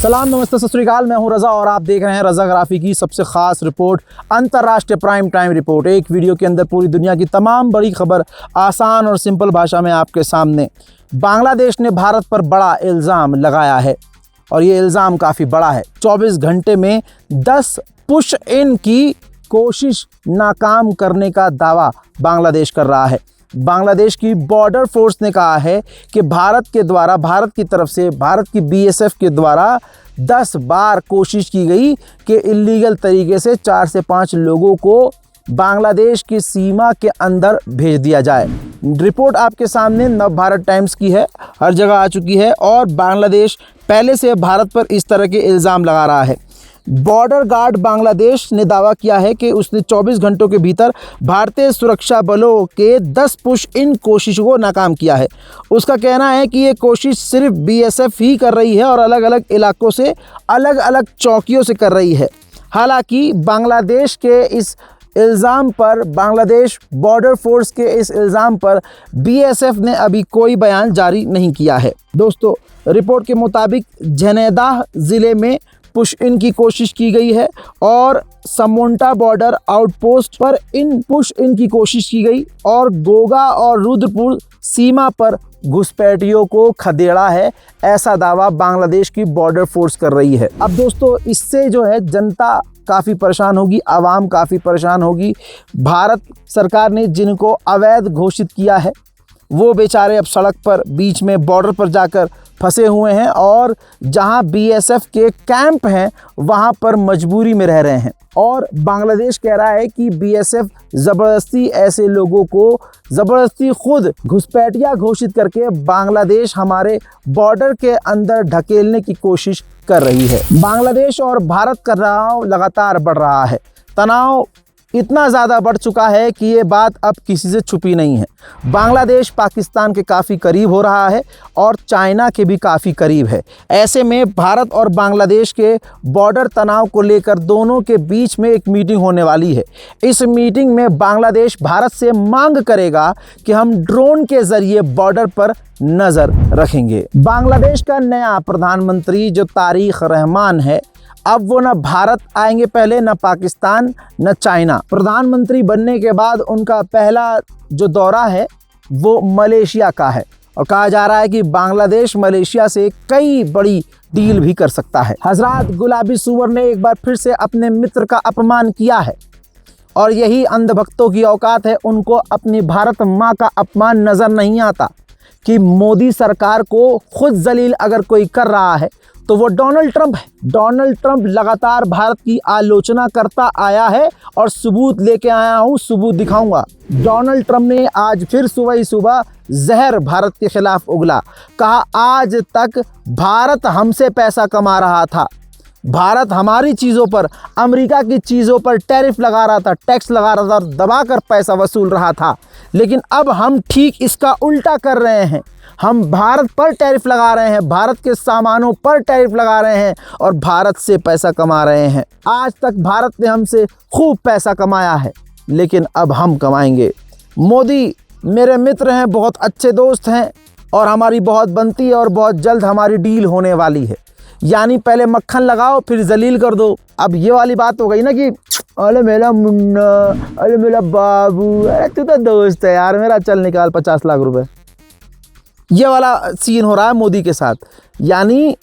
सलाम, नमस्ते, सत श्री अकाल। मैं हूं रज़ा और आप देख रहे हैं रज़ाग्राफी की सबसे ख़ास रिपोर्ट, अंतर्राष्ट्रीय प्राइम टाइम रिपोर्ट। एक वीडियो के अंदर पूरी दुनिया की तमाम बड़ी खबर आसान और सिंपल भाषा में आपके सामने। बांग्लादेश ने भारत पर बड़ा इल्ज़ाम लगाया है और ये इल्ज़ाम काफ़ी बड़ा है। 24 घंटे में 10 पुश इन की कोशिश नाकाम करने का दावा बांग्लादेश कर रहा है। बांग्लादेश की बॉर्डर फोर्स ने कहा है कि भारत की तरफ से भारत की बीएसएफ के द्वारा 10 बार कोशिश की गई कि इल्लीगल तरीके से 4 से 5 लोगों को बांग्लादेश की सीमा के अंदर भेज दिया जाए। रिपोर्ट आपके सामने नवभारत टाइम्स की है, हर जगह आ चुकी है और बांग्लादेश पहले से भारत पर इस तरह के इल्ज़ाम लगा रहा है। बॉर्डर गार्ड बांग्लादेश ने दावा किया है कि उसने 24 घंटों के भीतर भारतीय सुरक्षा बलों के 10 पुश इन कोशिशों को नाकाम किया है। उसका कहना है कि ये कोशिश सिर्फ बीएसएफ ही कर रही है और अलग अलग इलाकों से अलग अलग चौकियों से कर रही है। हालांकि बांग्लादेश के इस इल्ज़ाम पर, बांग्लादेश बॉर्डर फोर्स के इस इल्ज़ाम पर बीएसएफ ने अभी कोई बयान जारी नहीं किया है। दोस्तों, रिपोर्ट के मुताबिक झेनेदाह ज़िले में पुश इन की कोशिश की गई है और समोंटा बॉर्डर आउटपोस्ट पर पुश इन की कोशिश की गई और गोगा और रुद्रपुर सीमा पर घुसपैठियों को खदेड़ा है, ऐसा दावा बांग्लादेश की बॉर्डर फोर्स कर रही है। अब दोस्तों, इससे जो है जनता काफ़ी परेशान होगी, आवाम काफ़ी परेशान होगी। भारत सरकार ने जिनको अवैध घोषित किया है वो बेचारे अब सड़क पर, बीच में बॉर्डर पर जाकर फंसे हुए हैं और जहां बीएसएफ के कैंप हैं वहां पर मजबूरी में रह रहे हैं। और बांग्लादेश कह रहा है कि बीएसएफ ज़बरदस्ती ऐसे लोगों को ज़बरदस्ती खुद घुसपैठिया घोषित करके बांग्लादेश हमारे बॉर्डर के अंदर ढकेलने की कोशिश कर रही है। बांग्लादेश और भारत का तनाव लगातार बढ़ रहा है। तनाव इतना ज़्यादा बढ़ चुका है कि ये बात अब किसी से छुपी नहीं है। बांग्लादेश पाकिस्तान के काफ़ी करीब हो रहा है और चाइना के भी काफ़ी करीब है। ऐसे में भारत और बांग्लादेश के बॉर्डर तनाव को लेकर दोनों के बीच में एक मीटिंग होने वाली है। इस मीटिंग में बांग्लादेश भारत से मांग करेगा कि हम ड्रोन के ज़रिए बॉर्डर पर नज़र रखेंगे। बांग्लादेश का नया प्रधानमंत्री जो तारिक रहमान है, अब वो न भारत आएंगे पहले, न पाकिस्तान, न चाइना। प्रधानमंत्री बनने के बाद उनका पहला जो दौरा है वो मलेशिया का है और कहा जा रहा है कि बांग्लादेश मलेशिया से कई बड़ी डील भी कर सकता है। हजरत गुलाबी सूअर ने एक बार फिर से अपने मित्र का अपमान किया है और यही अंधभक्तों की औकात है। उनको अपनी भारत माँ का अपमान नज़र नहीं आता कि मोदी सरकार को खुद जलील अगर कोई कर रहा है तो वो डोनाल्ड ट्रंप है। डोनाल्ड ट्रंप लगातार भारत की आलोचना करता आया है और सबूत लेके आया हूँ, सबूत दिखाऊंगा। डोनाल्ड ट्रंप ने आज फिर सुबह ही सुबह जहर भारत के खिलाफ उगला। कहा आज तक भारत हमसे पैसा कमा रहा था, भारत हमारी चीज़ों पर, अमेरिका की चीज़ों पर टैरिफ लगा रहा था, टैक्स लगा रहा था और दबाकर पैसा वसूल रहा था। लेकिन अब हम ठीक इसका उल्टा कर रहे हैं। हम भारत पर टैरिफ लगा रहे हैं, भारत के सामानों पर टैरिफ लगा रहे हैं और भारत से पैसा कमा रहे हैं। आज तक भारत ने हमसे खूब पैसा कमाया है, लेकिन अब हम कमाएंगे। मोदी मेरे मित्र हैं, बहुत अच्छे दोस्त हैं और हमारी बहुत बनती है और बहुत जल्द हमारी डील होने वाली है। यानी पहले मक्खन लगाओ फिर जलील कर दो। अब ये वाली बात हो गई ना कि अरे मेरा मुन्ना, अरे मेरा बाबू, अरे तू तो दोस्त है यार मेरा, चल निकाल 50 लाख रुपए। ये वाला सीन हो रहा है मोदी के साथ। यानी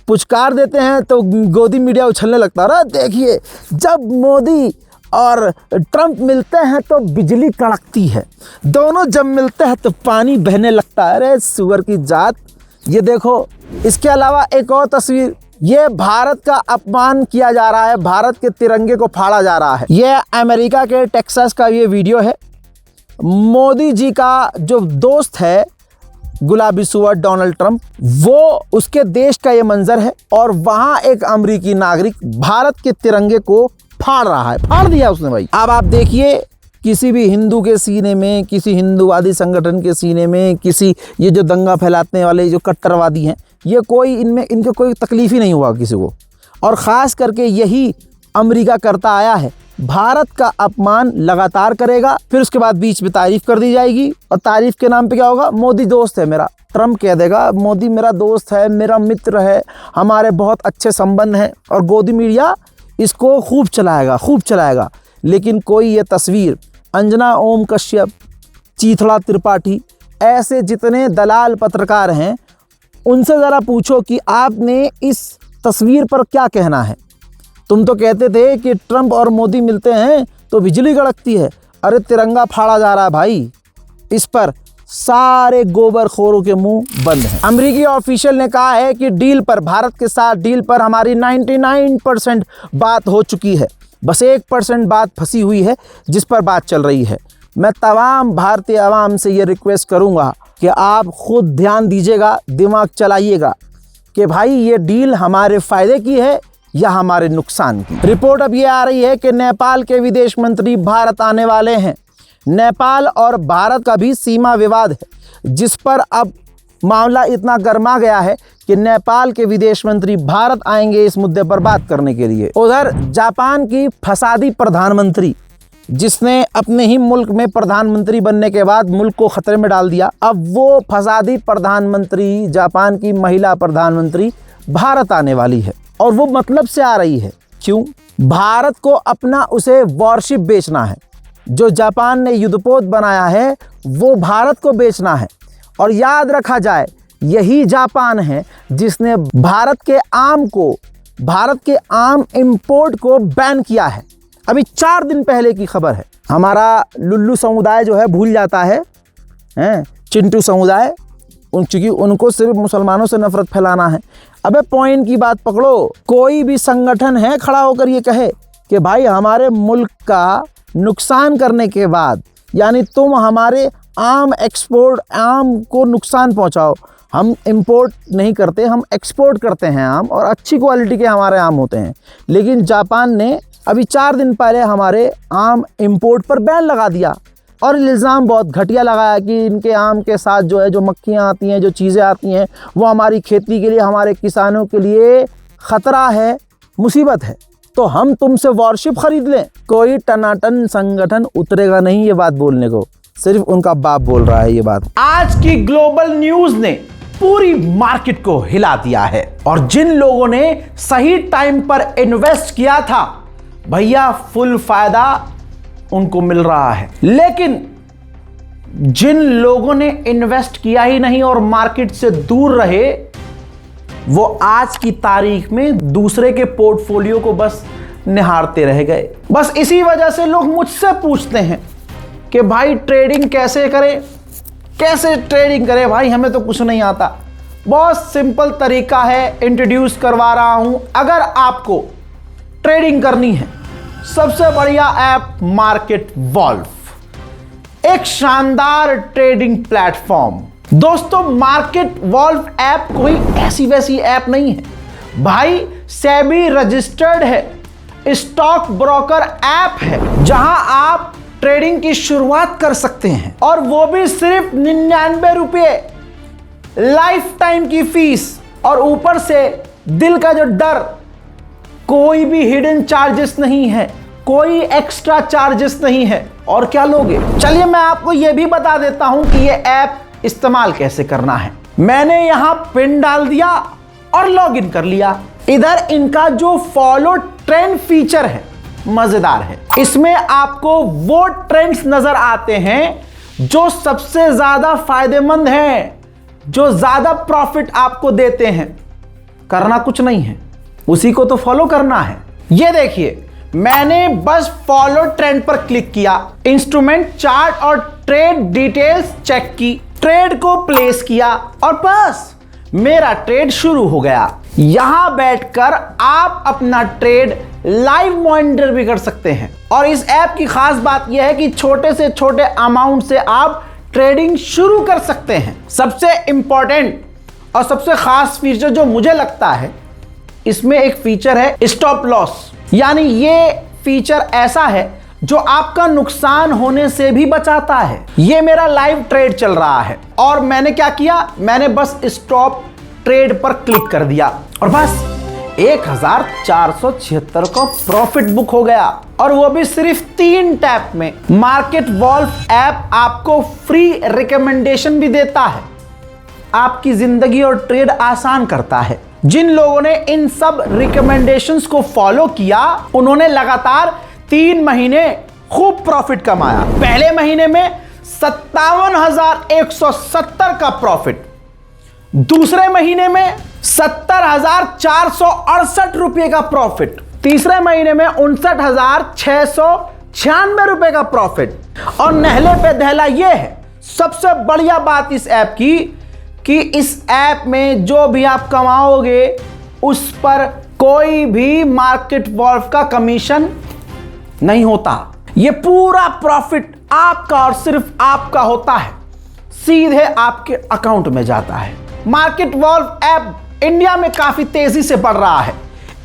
पुचकार देते हैं तो गोदी मीडिया उछलने लगता है। अरे देखिए, जब मोदी और ट्रंप मिलते हैं तो बिजली कड़कती है, दोनों जब मिलते हैं तो पानी बहने लगता है। अरे सुअर की जात, ये देखो। इसके अलावा एक और तस्वीर, ये भारत का अपमान किया जा रहा है, भारत के तिरंगे को फाड़ा जा रहा है। ये अमेरिका के टेक्सास का ये वीडियो है। मोदी जी का जो दोस्त है गुलाबी सुअर डोनाल्ड ट्रंप, वो उसके देश का ये मंजर है और वहाँ एक अमेरिकी नागरिक भारत के तिरंगे को फाड़ रहा है, फाड़ दिया उसने भाई। अब आप देखिए, किसी भी हिंदू के सीने में, किसी हिंदूवादी संगठन के सीने में, किसी ये जो दंगा फैलाने वाले जो कट्टरवादी हैं, ये कोई इनके कोई तकलीफ ही नहीं हुआ किसी को। और ख़ास करके यही अमेरिका करता आया है भारत का अपमान लगातार करेगा, फिर उसके बाद बीच में तारीफ कर दी जाएगी और तारीफ के नाम पे क्या होगा, मोदी दोस्त है मेरा। ट्रम्प कह देगा मोदी मेरा दोस्त है, मेरा मित्र है, हमारे बहुत अच्छे संबंध हैं, और गोदी मीडिया इसको खूब चलाएगा। लेकिन कोई ये तस्वीर अंजना ओम कश्यप, चीथड़ा त्रिपाठी, ऐसे जितने दलाल पत्रकार हैं उनसे ज़रा पूछो कि आपने इस तस्वीर पर क्या कहना है। तुम तो कहते थे कि ट्रम्प और मोदी मिलते हैं तो बिजली कड़कती है, अरे तिरंगा फाड़ा जा रहा है भाई। इस पर सारे गोबरखोरों के मुंह बंद हैं। अमेरिकी ऑफिशियल ने कहा है कि डील पर, भारत के साथ डील पर हमारी 99% बात हो चुकी है, बस 1% बात फंसी हुई है जिस पर बात चल रही है। मैं तमाम भारतीय आवाम से ये रिक्वेस्ट करूंगा कि आप खुद ध्यान दीजिएगा, दिमाग चलाइएगा कि भाई ये डील हमारे फ़ायदे की है या हमारे नुकसान की। रिपोर्ट अब ये आ रही है कि नेपाल के विदेश मंत्री भारत आने वाले हैं। नेपाल और भारत का भी सीमा विवाद है, जिस पर अब मामला इतना गर्मा गया है कि नेपाल के विदेश मंत्री भारत आएंगे इस मुद्दे पर बात करने के लिए। उधर जापान की फसादी प्रधानमंत्री, जिसने अपने ही मुल्क में प्रधानमंत्री बनने के बाद मुल्क को खतरे में डाल दिया, अब वो फसादी प्रधानमंत्री, जापान की महिला प्रधानमंत्री भारत आने वाली है। और वो मतलब से आ रही है। क्यों? भारत को अपना उसे वॉरशिप बेचना है। जो जापान ने युद्धपोत बनाया है वो भारत को बेचना है। और याद रखा जाए, यही जापान है जिसने भारत के आम इंपोर्ट को बैन किया है। अभी 4 दिन पहले की खबर है। हमारा लुल्लू समुदाय जो है भूल जाता है, चिंटू समुदाय, चूंकि उनको सिर्फ मुसलमानों से नफरत फैलाना है। अबे पॉइंट की बात पकड़ो। कोई भी संगठन है खड़ा होकर ये कहे कि भाई हमारे मुल्क का नुकसान करने के बाद, यानी तुम हमारे आम को नुकसान पहुंचाओ। हम इंपोर्ट नहीं करते, हम एक्सपोर्ट करते हैं आम, और अच्छी क्वालिटी के हमारे आम होते हैं। लेकिन जापान ने अभी 4 दिन पहले हमारे आम इंपोर्ट पर बैन लगा दिया और इल्ज़ाम बहुत घटिया लगाया कि इनके आम के साथ जो है, जो मक्खियाँ आती हैं, जो चीज़ें आती हैं, वो हमारी खेती के लिए, हमारे किसानों के लिए ख़तरा है, मुसीबत है, तो हम तुमसे वॉरशिप खरीद लें। कोई टनाटन संगठन उतरेगा नहीं ये बात बोलने को, सिर्फ उनका बाप बोल रहा है ये बात। आज की ग्लोबल न्यूज़ ने पूरी मार्केट को हिला दिया है, और जिन लोगों ने सही टाइम पर इन्वेस्ट किया था भैया, फुल फायदा उनको मिल रहा है। लेकिन जिन लोगों ने इन्वेस्ट किया ही नहीं और मार्केट से दूर रहे, वो आज की तारीख में दूसरे के पोर्टफोलियो को बस निहारते रह गए। बस इसी वजह से लोग मुझसे पूछते हैं कि भाई ट्रेडिंग कैसे करें भाई, हमें तो कुछ नहीं आता। बहुत सिंपल तरीका है, इंट्रोड्यूस करवा रहा हूं। अगर आपको ट्रेडिंग करनी है, सबसे बढ़िया ऐप मार्केट वॉल्व, एक शानदार ट्रेडिंग प्लेटफॉर्म। दोस्तों, मार्केट वॉल्व ऐप कोई ऐसी वैसी ऐप नहीं है भाई, सेबी रजिस्टर्ड है, स्टॉक ब्रोकर ऐप है, जहां आप ट्रेडिंग की शुरुआत कर सकते हैं, और वो भी सिर्फ 99 रुपये, लाइफ टाइम की फीस, और ऊपर से दिल का जो डर, कोई भी हिडन चार्जेस नहीं है, कोई एक्स्ट्रा चार्जेस नहीं है। और क्या लोगे? चलिए मैं आपको यह भी बता देता हूं कि यह ऐप इस्तेमाल कैसे करना है। मैंने यहां पिन डाल दिया और लॉगिन कर लिया। इधर इनका जो फॉलो ट्रेंड फीचर है मजेदार है। इसमें आपको वो ट्रेंड्स नजर आते हैं जो सबसे ज्यादा फायदेमंद हैं, जो ज्यादा प्रॉफिट आपको देते हैं। करना कुछ नहीं है, उसी को तो फॉलो करना है। ये देखिए, मैंने बस फॉलो ट्रेंड पर क्लिक किया, इंस्ट्रूमेंट चार्ट और ट्रेड डिटेल्स चेक की, ट्रेड को प्लेस किया, और बस मेरा ट्रेड शुरू हो गया। यहां बैठकर आप अपना ट्रेड लाइव मॉनिटर भी कर सकते हैं। और इस ऐप की खास बात यह है कि छोटे से छोटे अमाउंट से आप ट्रेडिंग शुरू कर सकते हैं। सबसे इंपॉर्टेंट और सबसे खास फीचर जो मुझे लगता है, इसमें एक फीचर है स्टॉप लॉस। यानी ये फीचर ऐसा है जो आपका नुकसान होने से भी बचाता है। ये मेरा लाइव ट्रेड चल रहा है और मैंने क्या किया, मैंने बस स्टॉप ट्रेड पर क्लिक कर दिया और बस 1476 का प्रॉफिट बुक हो गया, और वो भी सिर्फ 3 टैप में। मार्केट वॉल्फ ऐप आपको फ्री रिकमेंडेशन भी देता है, आपकी जिंदगी और ट्रेड आसान करता है। जिन लोगों ने इन सब रिकमेंडेशंस को फॉलो किया, उन्होंने लगातार 3 महीने खूब प्रॉफिट कमाया। पहले महीने में 57,170 का प्रॉफिट, दूसरे महीने में 70,468 रुपए का प्रॉफिट, तीसरे महीने में 59,696 रुपए का प्रॉफिट। और नहले पे दहला यह है, सबसे बढ़िया बात इस ऐप की, कि इस ऐप में जो भी आप कमाओगे उस पर कोई भी मार्केट वॉल्फ का कमीशन नहीं होता। ये पूरा प्रॉफिट आपका और सिर्फ आपका होता है, सीधे आपके अकाउंट में जाता है। मार्केट वॉल्फ ऐप इंडिया में काफी तेजी से बढ़ रहा है।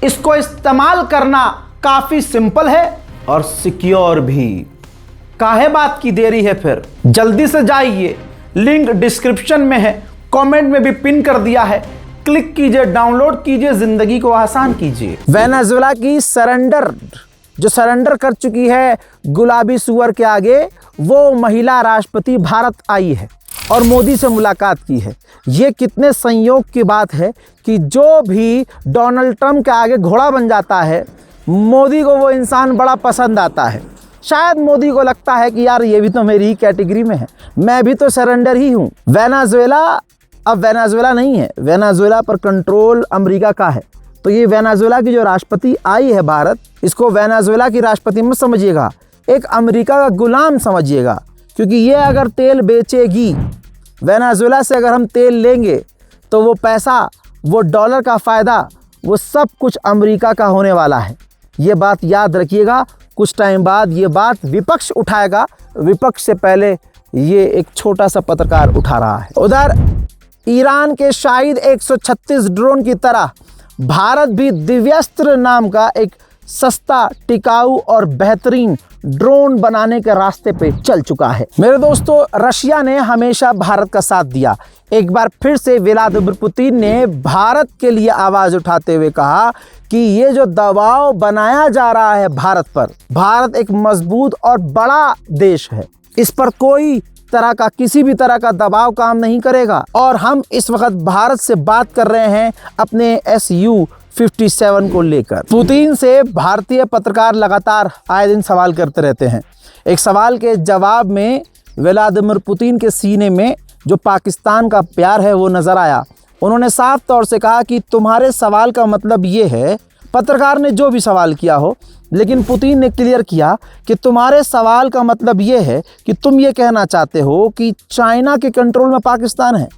इसको इस्तेमाल करना काफी सिंपल है और सिक्योर भी। काहे बात की देरी है फिर, जल्दी से जाइए, लिंक डिस्क्रिप्शन में है, कमेंट में भी पिन कर दिया है, क्लिक कीजिए, डाउनलोड कीजिए, जिंदगी को आसान कीजिए। वेनेजुएला की जो सरेंडर कर चुकी है गुलाबी सुअर के आगे, वो महिला राष्ट्रपति भारत आई है और मोदी से मुलाकात की है। ये कितने संयोग की बात है कि जो भी डोनाल्ड ट्रंप के आगे घोड़ा बन जाता है, मोदी को वो इंसान बड़ा पसंद आता है। शायद मोदी को लगता है कि यार ये भी तो मेरी ही कैटेगरी में है, मैं भी तो सरेंडर ही हूँ। वेनेजुएला अब वेनेजुएला नहीं है, वेनेजुएला पर कंट्रोल अमेरिका का है। तो ये वेनेजुएला की जो राष्ट्रपति आई है भारत, इसको वेनेजुएला की राष्ट्रपति मत समझिएगा, एक अमेरिका का गुलाम समझिएगा। क्योंकि ये अगर तेल बेचेगी, वेनेजुएला से अगर हम तेल लेंगे तो वो पैसा, वो डॉलर का फ़ायदा, वो सब कुछ अमेरिका का होने वाला है। ये बात याद रखिएगा। कुछ टाइम बाद ये बात विपक्ष उठाएगा, विपक्ष से पहले ये एक छोटा सा पत्रकार उठा रहा है। उधर ईरान के शाहिद 136 ड्रोन की तरह भारत भी दिव्यास्त्र नाम का एक सस्ता, टिकाऊ और बेहतरीन ड्रोन बनाने के रास्ते पे चल चुका है। मेरे दोस्तों, रशिया ने हमेशा भारत का साथ दिया। एक बार फिर से व्लादिमीर पुतिन ने भारत के लिए आवाज़ उठाते हुए कहा कि ये जो दबाव बनाया जा रहा है भारत पर, भारत एक मजबूत और बड़ा देश है, इस पर कोई तरह का, किसी भी तरह का दबाव काम नहीं करेगा। और हम इस वक्त भारत से बात कर रहे हैं अपने Su-57 को लेकर। पुतिन से भारतीय पत्रकार लगातार आए दिन सवाल करते रहते हैं। एक सवाल के जवाब में व्लादिमीर पुतिन के सीने में जो पाकिस्तान का प्यार है वो नज़र आया। उन्होंने साफ तौर से कहा कि तुम्हारे सवाल का मतलब ये है, पत्रकार ने जो भी सवाल किया हो, लेकिन पुतिन ने क्लियर किया कि तुम्हारे सवाल का मतलब ये है कि तुम ये कहना चाहते हो कि चाइना के कंट्रोल में पाकिस्तान है,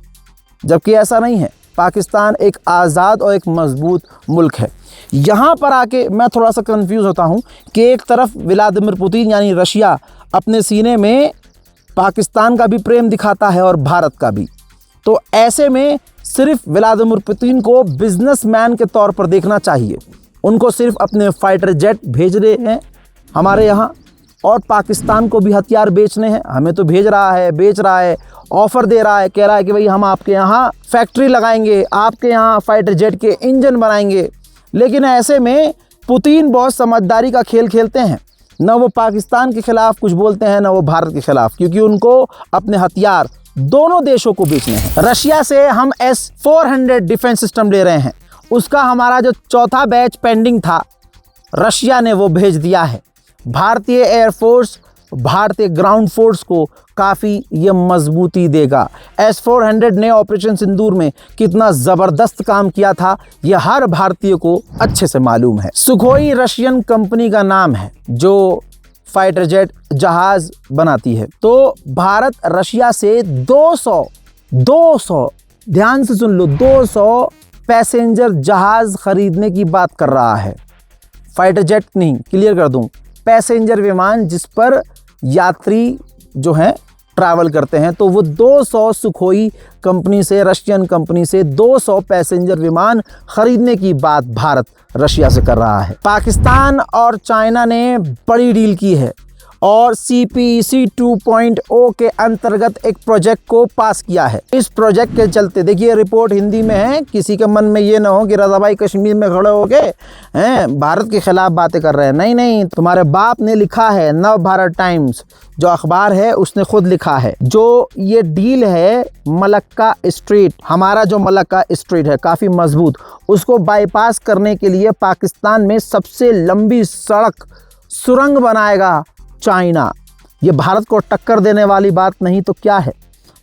जबकि ऐसा नहीं है। पाकिस्तान एक आज़ाद और एक मजबूत मुल्क है। यहाँ पर आके मैं थोड़ा सा कंफ्यूज होता हूँ कि एक तरफ व्लादिमीर पुतिन यानी रशिया अपने सीने में पाकिस्तान का भी प्रेम दिखाता है और भारत का भी। तो ऐसे में सिर्फ व्लादिमीर पुतिन को बिजनेसमैन के तौर पर देखना चाहिए। उनको सिर्फ अपने फाइटर जेट भेज रहे हैं हमारे यहाँ, और पाकिस्तान को भी हथियार बेचने हैं। हमें तो भेज रहा है, बेच रहा है, ऑफ़र दे रहा है, कह रहा है कि भाई हम आपके यहाँ फैक्ट्री लगाएंगे, आपके यहाँ फाइटर जेट के इंजन बनाएंगे। लेकिन ऐसे में पुतिन बहुत समझदारी का खेल खेलते हैं। न वो पाकिस्तान के ख़िलाफ़ कुछ बोलते हैं, न वो भारत के ख़िलाफ़, क्योंकि उनको अपने हथियार दोनों देशों को बेचने हैं। रशिया से हम S-400 डिफेंस सिस्टम ले रहे हैं। उसका हमारा जो चौथा बैच पेंडिंग था, रशिया ने वो भेज दिया है। भारतीय एयरफोर्स, भारतीय ग्राउंड फोर्स को काफ़ी ये मजबूती देगा। S-400 ने ऑपरेशन सिंदूर में कितना ज़बरदस्त काम किया था, ये हर भारतीय को अच्छे से मालूम है। सुखोई रशियन कंपनी का नाम है जो फाइटर जेट जहाज़ बनाती है। तो भारत रशिया से 200 ध्यान से सुन लो, 200 पैसेंजर जहाज़ खरीदने की बात कर रहा है। फाइटर जेट नहीं, क्लियर कर दूं, पैसेंजर विमान जिस पर यात्री जो हैं ट्रैवल करते हैं। तो वो 200 सुखोई कंपनी से, रशियन कंपनी से 200 पैसेंजर विमान खरीदने की बात भारत रशिया से कर रहा है। पाकिस्तान और चाइना ने बड़ी डील की है और CPEC 2.0 के अंतर्गत एक प्रोजेक्ट को पास किया है। इस प्रोजेक्ट के चलते देखिए, रिपोर्ट हिंदी में है, किसी के मन में ये ना हो कि रज़ा भाई कश्मीर में खड़े हो गए हैं भारत के खिलाफ बातें कर रहे हैं। नहीं नहीं, तुम्हारे बाप ने लिखा है, नव भारत टाइम्स जो अखबार है उसने खुद लिखा है। जो ये डील है मलक्का स्ट्रीट, हमारा जो मलक्का स्ट्रीट है काफ़ी मजबूत, उसको बाईपास करने के लिए पाकिस्तान में सबसे लंबी सड़क सुरंग बनाएगा चाइना। ये भारत को टक्कर देने वाली बात नहीं तो क्या है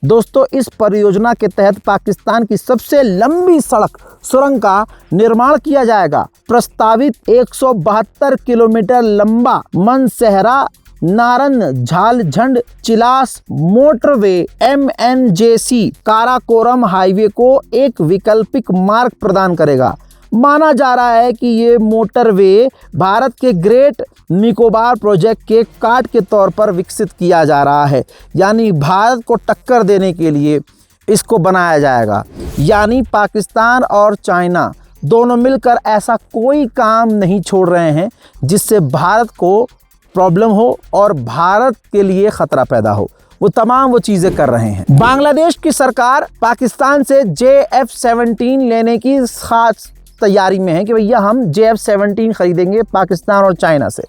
दोस्तों। इस परियोजना के तहत पाकिस्तान की सबसे लंबी सड़क सुरंग का निर्माण किया जाएगा। प्रस्तावित 172 किलोमीटर लंबा Mansehra Naran Jhaljhand Chilas motorway MNJC Karakoram highway को एक वैकल्पिक मार्ग प्रदान करेगा। माना जा रहा है कि ये मोटरवे भारत के ग्रेट निकोबार प्रोजेक्ट के कार्ड के तौर पर विकसित किया जा रहा है, यानी भारत को टक्कर देने के लिए इसको बनाया जाएगा। यानी पाकिस्तान और चाइना दोनों मिलकर ऐसा कोई काम नहीं छोड़ रहे हैं जिससे भारत को प्रॉब्लम हो और भारत के लिए ख़तरा पैदा हो। वो तमाम वो चीज़ें कर रहे हैं। बांग्लादेश की सरकार पाकिस्तान से JF-17 लेने की खास तैयारी में है कि भैया हम JF-17 खरीदेंगे पाकिस्तान और चाइना से।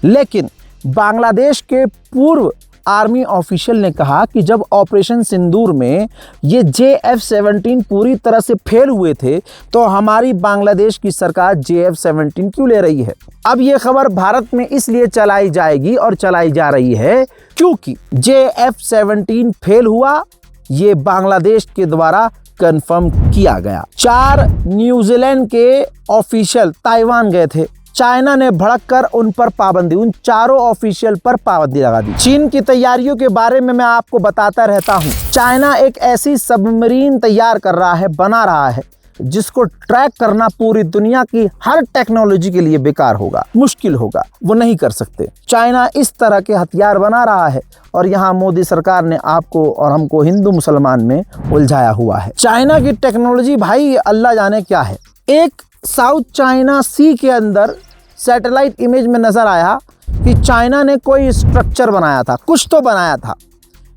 लेकिन बांग्लादेश के पूर्व आर्मी ऑफिशियल ने कहा कि जब ऑपरेशन सिंदूर में ये JF-17 पूरी तरह से फेल हुए थे तो हमारी बांग्लादेश की सरकार JF-17 क्यों ले रही है। अब ये खबर भारत में इसलिए चलाई जाएगी और चलाई जा रही है क्योंकि JF-17 फेल हुआ, ये बांग्लादेश के द्वारा कंफर्म किया गया। 4 न्यूजीलैंड के ऑफिशियल ताइवान गए थे, चाइना ने भड़ककर उन पर पाबंदी, उन चारों ऑफिशियल पर पाबंदी लगा दी। चीन की तैयारियों के बारे में मैं आपको बताता रहता हूं। चाइना एक ऐसी सबमरीन तैयार कर रहा है, बना रहा है, जिसको ट्रैक करना पूरी दुनिया की हर टेक्नोलॉजी के लिए बेकार होगा, मुश्किल होगा, वो नहीं कर सकते। चाइना इस तरह के हथियार बना रहा है और यहाँ मोदी सरकार ने आपको और हमको हिंदू मुसलमान में उलझाया हुआ है। चाइना की टेक्नोलॉजी भाई अल्लाह जाने क्या है। एक साउथ चाइना सी के अंदर सैटेलाइट इमेज में नज़र आया कि चाइना ने कोई स्ट्रक्चर बनाया था, कुछ तो बनाया था,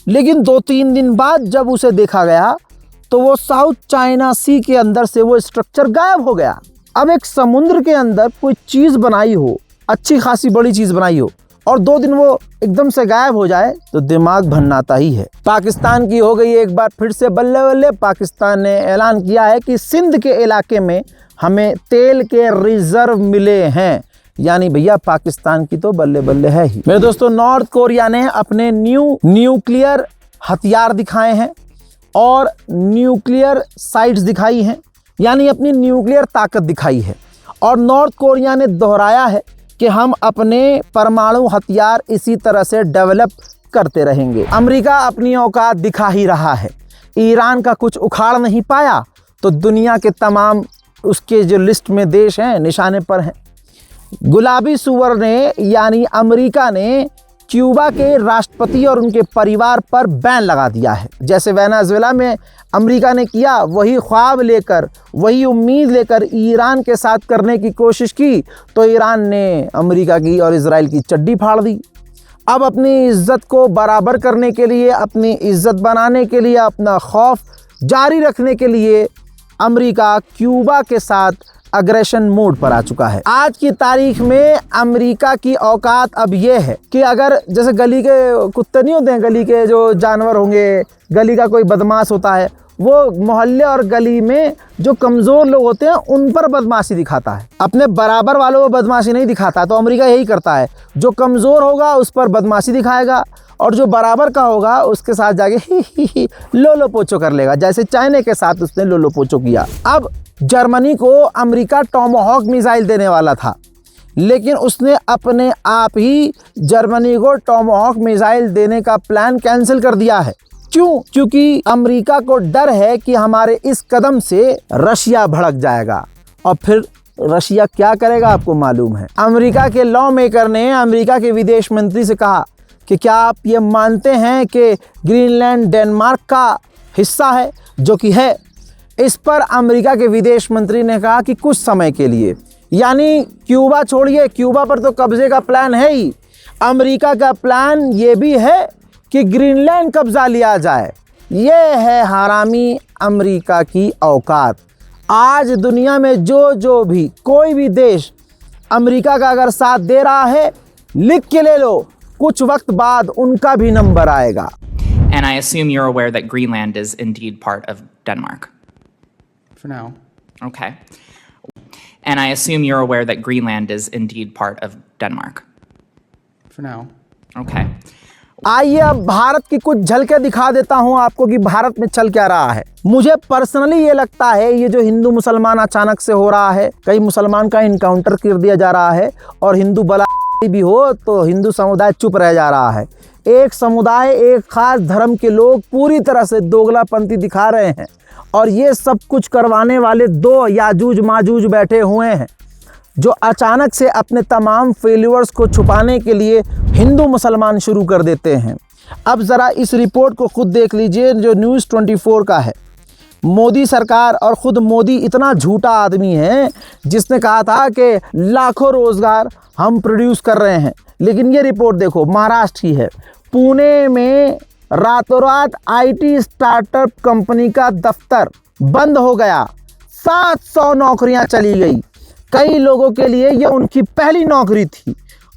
लेकिन 2-3 दिन बाद जब उसे देखा गया तो वो साउथ चाइना सी के अंदर से वो स्ट्रक्चर गायब हो गया। अब एक समुद्र के अंदर कोई चीज़ बनाई हो, अच्छी खासी बड़ी चीज़ बनाई हो, और 2 दिन वो एकदम से गायब हो जाए तो दिमाग भन्नाता ही है। पाकिस्तान की हो गई एक बार फिर से बल्ले बल्ले। पाकिस्तान ने ऐलान किया है कि सिंध के इलाके में हमें तेल के रिजर्व मिले हैं, यानी भैया पाकिस्तान की तो बल्ले बल्ले है ही। मेरे दोस्तों, नॉर्थ कोरिया ने अपने न्यूक्लियर हथियार दिखाए हैं और न्यूक्लियर साइट्स दिखाई हैं, यानी अपनी न्यूक्लियर ताकत दिखाई है। और नॉर्थ कोरिया ने दोहराया है कि हम अपने परमाणु हथियार इसी तरह से डेवलप करते रहेंगे। अमेरिका अपनी औकात दिखा ही रहा है। ईरान का कुछ उखाड़ नहीं पाया तो दुनिया के तमाम उसके जो लिस्ट में देश हैं निशाने पर हैं। गुलाबी सुअर ने यानी अमेरिका ने क्यूबा के राष्ट्रपति और उनके परिवार पर बैन लगा दिया है। जैसे वेनेजुएला में अमेरिका ने किया, वही ख्वाब लेकर, वही उम्मीद लेकर ईरान के साथ करने की कोशिश की तो ईरान ने अमेरिका की और इजराइल की चड्डी फाड़ दी। अब अपनी इज्जत को बराबर करने के लिए, अपनी इज्जत बनाने के लिए, अपना खौफ जारी रखने के लिए अमेरिका क्यूबा के साथ अग्रेशन मोड पर आ चुका है। आज की तारीख में अमेरिका की औकात अब ये है कि अगर जैसे गली के कुत्ते नहीं होते हैं, गली के जो जानवर होंगे, गली का कोई बदमाश होता है, वो मोहल्ले और गली में जो कमज़ोर लोग होते हैं उन पर बदमाशी दिखाता है, अपने बराबर वालों को बदमाशी नहीं दिखाता। तो अमेरिका यही करता है, जो कमज़ोर होगा उस पर बदमाशी दिखाएगा और जो बराबर का होगा उसके साथ जाके ही लोलो पोचो कर लेगा, जैसे चाइना के साथ उसने लोलो पोचो किया। अब जर्मनी को अमेरिका टॉमहॉक मिसाइल देने वाला था, लेकिन उसने अपने आप ही जर्मनी को टॉमहॉक मिसाइल देने का प्लान कैंसिल कर दिया है। क्यों? क्योंकि अमेरिका को डर है कि हमारे इस कदम से रशिया भड़क जाएगा और फिर रशिया क्या करेगा आपको मालूम है। अमेरिका के लॉ मेकर ने अमेरिका के विदेश मंत्री से कहा कि क्या आप ये मानते हैं कि ग्रीनलैंड डेनमार्क का हिस्सा है, जो कि है। इस पर अमेरिका के विदेश मंत्री ने कहा कि कुछ समय के लिए, यानी क्यूबा छोड़िए, क्यूबा पर तो कब्जे का प्लान है ही, अमेरिका का प्लान ये भी है कि ग्रीनलैंड कब्जा लिया जाए। ये है हरामी अमेरिका की औकात। आज दुनिया में जो भी कोई भी देश अमेरिका का अगर साथ दे रहा है, लिख के ले लो, कुछ वक्त बाद उनका भी नंबर आएगा। And I assume you're aware that Greenland is indeed part of Denmark. For now. Okay. And I assume you're aware that Greenland is indeed part of Denmark. For now. Okay. आइए अब भारत की कुछ झलकें दिखा देता हूं आपको कि भारत में चल क्या रहा है। मुझे पर्सनली ये लगता है ये जो हिंदू मुसलमान अचानक से हो रहा है, कई मुसलमान का इनकाउंटर कर दिया जा रहा है और हिंदू बला भी हो तो हिंदू समुदाय चुप रह जा रहा है। एक समुदाय, एक खास धर्म के लोग पूरी तरह से दोगलापंथी दिखा रहे हैं और ये सब कुछ करवाने वाले दो याजूज माजूज बैठे हुए हैं जो अचानक से अपने तमाम फेल्यूअर्स को छुपाने के लिए हिंदू मुसलमान शुरू कर देते हैं। अब ज़रा इस रिपोर्ट को खुद देख लीजिए जो न्यूज़ 24 का है। मोदी सरकार और ख़ुद मोदी इतना झूठा आदमी है जिसने कहा था कि लाखों रोज़गार हम प्रोड्यूस कर रहे हैं, लेकिन ये रिपोर्ट देखो महाराष्ट्र की है। पुणे में रातों रात IT स्टार्टअप कंपनी का दफ्तर बंद हो गया, 700 नौकरियां चली गई। कई लोगों के लिए ये उनकी पहली नौकरी थी।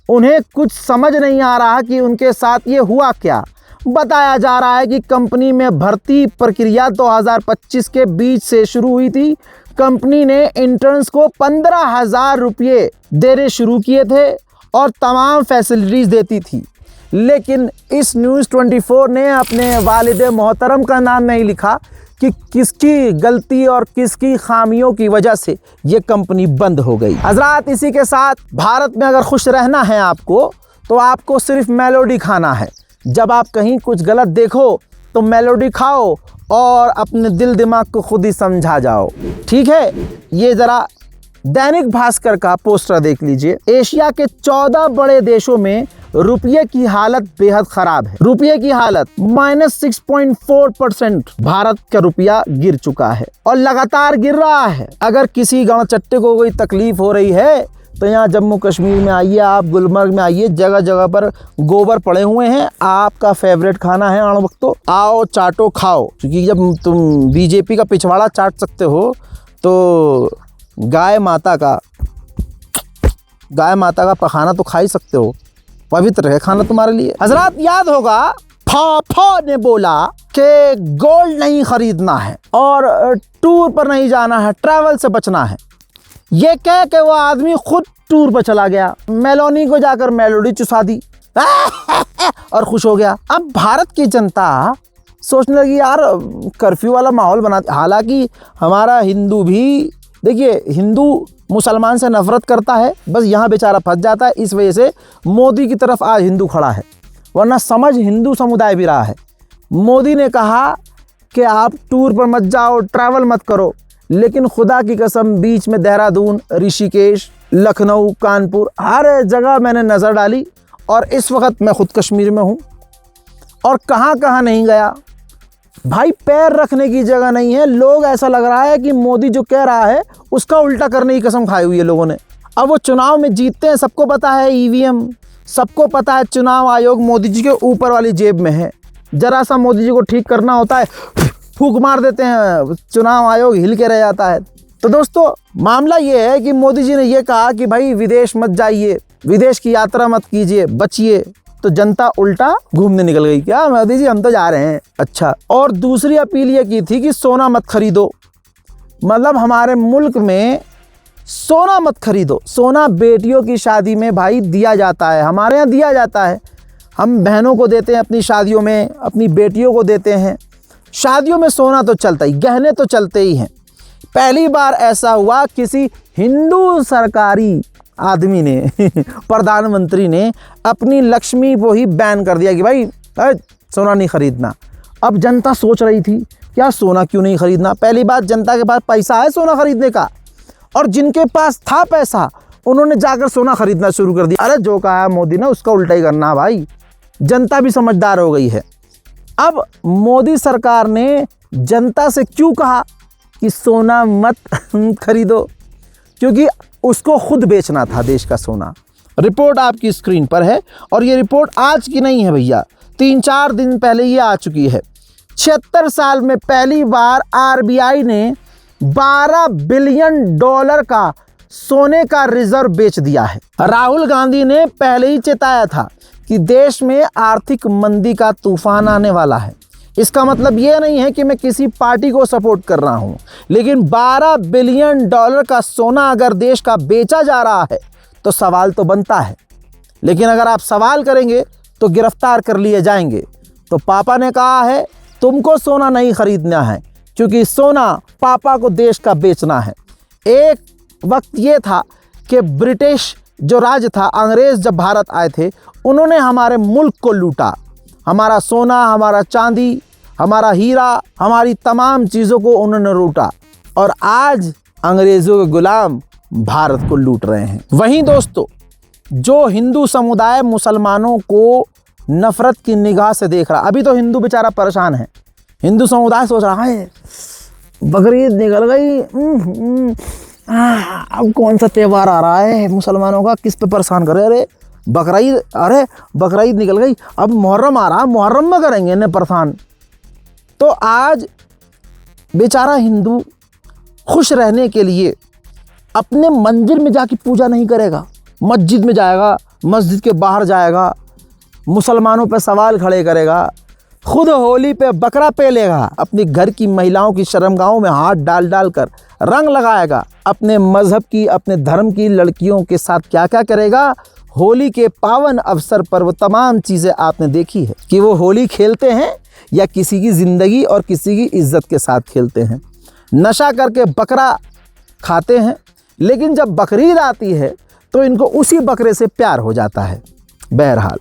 उन्हें कुछ समझ नहीं आ रहा कि उनके साथ ये हुआ क्या। बताया जा रहा है कि कंपनी में भर्ती प्रक्रिया 2025 के बीच से शुरू हुई थी। कंपनी ने इंटर्न्स को 15,000 रुपये देने शुरू किए थे और तमाम फैसिलिटीज़ देती थी, लेकिन इस न्यूज़ 24 ने अपने वालिद मोहतरम का नाम नहीं लिखा कि किसकी गलती और किसकी खामियों की वजह से ये कंपनी बंद हो गई। हजरात, इसी के साथ भारत में अगर खुश रहना है आपको तो आपको सिर्फ मेलोडी खाना है। जब आप कहीं कुछ गलत देखो तो मेलोडी खाओ और अपने दिल दिमाग को खुद ही समझा जाओ, ठीक है। ये ज़रा दैनिक भास्कर का पोस्टर देख लीजिए। एशिया के 14 बड़े देशों में रुपये की हालत बेहद खराब है। रुपये की हालत -6.4%। भारत का रुपया गिर चुका है और लगातार गिर रहा है। अगर किसी गणचट्टे को कोई तकलीफ हो रही है तो यहाँ जम्मू कश्मीर में आइए, आप गुलमर्ग में आइए, जगह जगह पर गोबर पड़े हुए हैं। आपका फेवरेट खाना है अणवक्तो, आओ चाटो खाओ, क्योंकि जब तुम बीजेपी का पिछवाड़ा चाट सकते हो तो गाय माता का पखाना तो खा ही सकते हो, पवित्र है खाना तुम्हारे लिए। हजरात, याद होगा फाफा ने बोला कि गोल्ड नहीं खरीदना है और टूर पर नहीं जाना है, ट्रैवल से बचना है। ये कह के वो आदमी खुद टूर पर चला गया, मेलोनी को जाकर मेलोडी चुसा दी और खुश हो गया। अब भारत की जनता सोचने लगी यार कर्फ्यू वाला माहौल बना। हालांकि हमारा हिंदू भी, देखिए, हिंदू मुसलमान से नफरत करता है, बस यहाँ बेचारा फंस जाता है। इस वजह से मोदी की तरफ आज हिंदू खड़ा है, वरना समझ हिंदू समुदाय भी रहा है। मोदी ने कहा कि आप टूर पर मत जाओ, ट्रैवल मत करो, लेकिन खुदा की कसम बीच में देहरादून, ऋषिकेश, लखनऊ, कानपुर, हर जगह मैंने नज़र डाली और इस वक्त मैं खुद कश्मीर में हूँ और कहाँ कहाँ नहीं गया भाई, पैर रखने की जगह नहीं है। लोग, ऐसा लग रहा है कि मोदी जो कह रहा है उसका उल्टा करने की कसम खाई हुई है लोगों ने। अब वो चुनाव में जीतते हैं, सबको पता है EVM, सबको पता है चुनाव आयोग मोदी जी के ऊपर वाली जेब में है। जरा सा मोदी जी को ठीक करना होता है, फूंक मार देते हैं, चुनाव आयोग हिल के रह जाता है। तो दोस्तों, मामला ये है कि मोदी जी ने ये कहा कि भाई विदेश मत जाइए, विदेश की यात्रा मत कीजिए, बचिए, तो जनता उल्टा घूमने निकल गई। क्या मोदी जी हम तो जा रहे हैं, अच्छा। और दूसरी अपील ये की थी कि सोना मत खरीदो, मतलब हमारे मुल्क में सोना मत खरीदो। सोना बेटियों की शादी में भाई दिया जाता है, हमारे यहाँ दिया जाता है, हम बहनों को देते हैं अपनी शादियों में, अपनी बेटियों को देते हैं। शादियों में सोना तो चलता ही, गहने तो चलते ही हैं। पहली बार ऐसा हुआ किसी हिंदू सरकारी आदमी ने प्रधानमंत्री ने अपनी लक्ष्मी को ही बैन कर दिया कि भाई सोना नहीं खरीदना। अब जनता सोच रही थी क्या सोना क्यों नहीं खरीदना। पहली बात, जनता के पास पैसा है सोना खरीदने का, और जिनके पास था पैसा उन्होंने जाकर सोना खरीदना शुरू कर दिया। अरे जो कहा मोदी ने उसका उल्टा ही करना भाई, जनता भी समझदार हो गई है। अब मोदी सरकार ने जनता से क्यों कहा कि सोना मत खरीदो, क्योंकि उसको खुद बेचना था देश का सोना, रिपोर्ट आपकी स्क्रीन पर है और ये रिपोर्ट आज की नहीं है भैया, 3-4 दिन पहले ये आ चुकी है। 76 साल में पहली बार आरबीआई ने $12 बिलियन का सोने का रिजर्व बेच दिया है। राहुल गांधी ने पहले ही चेताया था कि देश में आर्थिक मंदी का तूफान आने वाला है। इसका मतलब ये नहीं है कि मैं किसी पार्टी को सपोर्ट कर रहा हूँ, लेकिन $12 बिलियन का सोना अगर देश का बेचा जा रहा है तो सवाल तो बनता है। लेकिन अगर आप सवाल करेंगे तो गिरफ्तार कर लिए जाएंगे। तो पापा ने कहा है तुमको सोना नहीं खरीदना है, क्योंकि सोना पापा को देश का बेचना है। एक वक्त ये था कि ब्रिटिश जो राज था, अंग्रेज़ जब भारत आए थे, उन्होंने हमारे मुल्क को लूटा। हमारा सोना, हमारा चांदी, हमारा हीरा, हमारी तमाम चीज़ों को उन्होंने लूटा और आज अंग्रेज़ों के गुलाम भारत को लूट रहे हैं। वहीं दोस्तों, जो हिंदू समुदाय मुसलमानों को नफ़रत की निगाह से देख रहा, अभी तो हिंदू बेचारा परेशान है। हिंदू समुदाय सोच रहा है बकरीद निकल गई, अब कौन सा त्यौहार आ रहा है मुसलमानों का, किस पे परेशान करे। अरे बकरीद निकल गई, अब मुहर्रम आ रहा, मुहर्रम में करेंगे इन्हें परेशान। तो आज बेचारा हिंदू खुश रहने के लिए अपने मंदिर में जाके पूजा नहीं करेगा, मस्जिद में जाएगा, मस्जिद के बाहर जाएगा, मुसलमानों पे सवाल खड़े करेगा, खुद होली पे बकरा पेलेगा, अपनी घर की महिलाओं की शर्मगाहों में हाथ डाल डाल कर रंग लगाएगा, अपने मज़हब की, अपने धर्म की लड़कियों के साथ क्या क्या करेगा। होली के पावन अवसर पर वो तमाम चीज़ें आपने देखी है कि वो होली खेलते हैं या किसी की ज़िंदगी और किसी की इज्जत के साथ खेलते हैं। नशा करके बकरा खाते हैं, लेकिन जब बकरीद आती है तो इनको उसी बकरे से प्यार हो जाता है। बहरहाल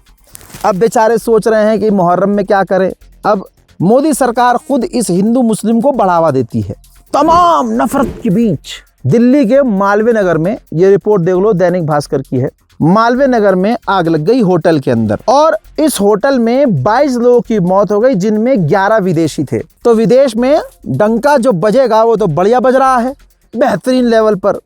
अब बेचारे सोच रहे हैं कि मुहर्रम में क्या करें। अब मोदी सरकार खुद इस हिंदू मुस्लिम को बढ़ावा देती है। तमाम नफरत के बीच दिल्ली के मालवीय नगर में, ये रिपोर्ट देख लो, दैनिक भास्कर की है, मालवीय नगर में आग लग गई होटल के अंदर और इस होटल में 22 लोगों की मौत हो गई, जिनमें 11 विदेशी थे। तो विदेश में डंका जो बजेगा वो तो बढ़िया बज रहा है, बेहतरीन लेवल पर।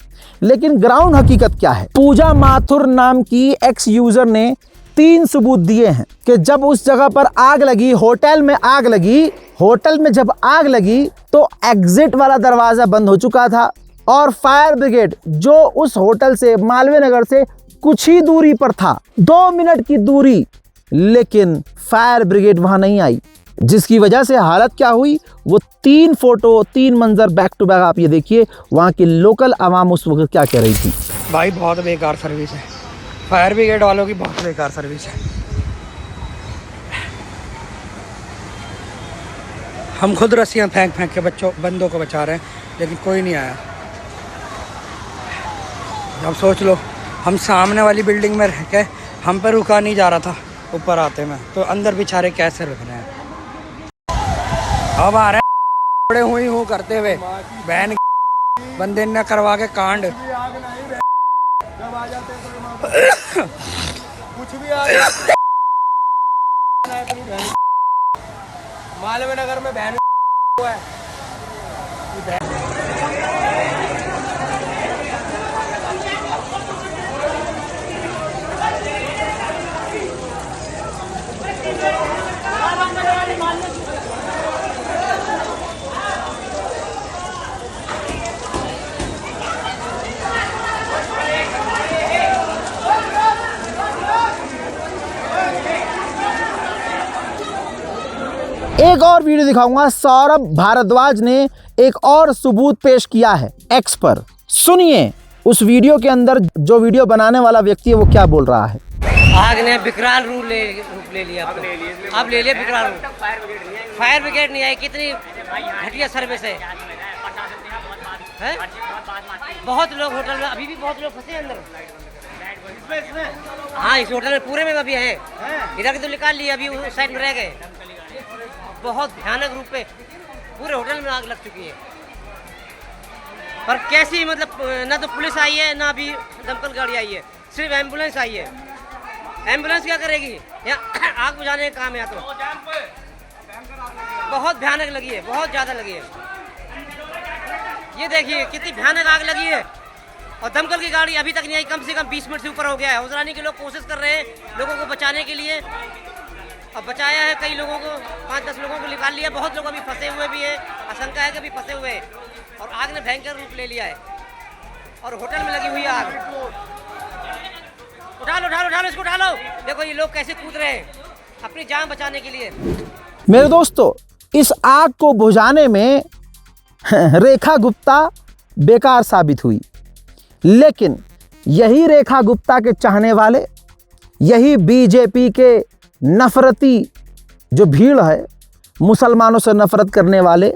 लेकिन ग्राउंड हकीकत क्या है? पूजा माथुर नाम की एक्स यूजर ने 3 सबूत दिए हैं कि जब उस जगह पर आग लगी, होटल में आग लगी, होटल में जब आग लगी तो एग्जिट वाला दरवाज़ा बंद हो चुका था और फायर ब्रिगेड जो उस होटल से, मालवीय नगर से कुछ ही दूरी पर था, 2 मिनट की दूरी, लेकिन फायर ब्रिगेड वहां नहीं आई, जिसकी वजह से हालत क्या हुई वो 3 फोटो, 3 मंजर बैक टू बैक आप ये देखिए। वहां की लोकल आवाम उस वक्त क्या कह रही थी। भाई बहुत बेकार सर्विस है, फायर ब्रिगेड वालों की बहुत बेकार सर्विस है। हम खुद रस्सियां फेंक फेंक के बंदों को बचा रहे हैं, लेकिन कोई नहीं आया। अब सोच लो, हम सामने वाली बिल्डिंग में रह के हम पर रुका नहीं जा रहा था ऊपर आते में, तो अंदर बेचारे कैसे रख रहे हैं। अब आ रहे हैं बड़े हुई हूँ करते हुए, बहन बंदे ने करवा के कांड। कुछ भी आ मालवीय नगर में बहन हुआ है। एक और वीडियो दिखाऊंगा। सौरभ भारद्वाज ने एक और सबूत पेश किया है एक्स पर। सुनिए उस वीडियो के अंदर जो वीडियो बनाने वाला व्यक्ति है वो क्या बोल रहा है। आग ने विकराल रूप ले लिया, अब ले लिया विकराल रूप। फायर ब्रिगेड नहीं आई, कितनी घटिया सर्विस है। बहुत लोग होटल में, अभी भी बहुत लोग फंसे अंदर। हाँ, इस होटल में पूरे में अभी है, इधर के तो निकाल लिए, अभी उस साइड में रह गए। बहुत भयानक रूप पे पूरे होटल में आग लग चुकी है। पर कैसी, मतलब ना तो पुलिस आई है, ना अभी दमकल गाड़ी आई है, सिर्फ एम्बुलेंस आई है। एम्बुलेंस क्या करेगी? यहाँ आग बुझाने का काम है। तो बहुत भयानक लगी है, बहुत ज़्यादा लगी है। ये देखिए कितनी भयानक आग लगी है। और दमकल की गाड़ी अभी तक नहीं आई, कम से कम 20 मिनट से ऊपर हो गया है। हौसलानी के लोग कोशिश कर रहे हैं लोगों को बचाने के लिए, और बचाया है कई लोगों को, 5-10 लोगों को निकाल लिया। बहुत लोग अभी फंसे हुए भी हैं, आशंका है कि अभी फंसे हुए हैं। और आग ने भयंकर रूप ले लिया है और होटल में लगी हुई है आग। उठा लो इसको, उठा लो। देखो ये लोग कैसे कूद रहे हैं अपनी जान बचाने के लिए। मेरे दोस्तों, इस आग को बुझाने में रेखा गुप्ता बेकार साबित हुई, लेकिन यही रेखा गुप्ता के चाहने वाले, यही बीजेपी के नफरती जो भीड़ है, मुसलमानों से नफरत करने वाले,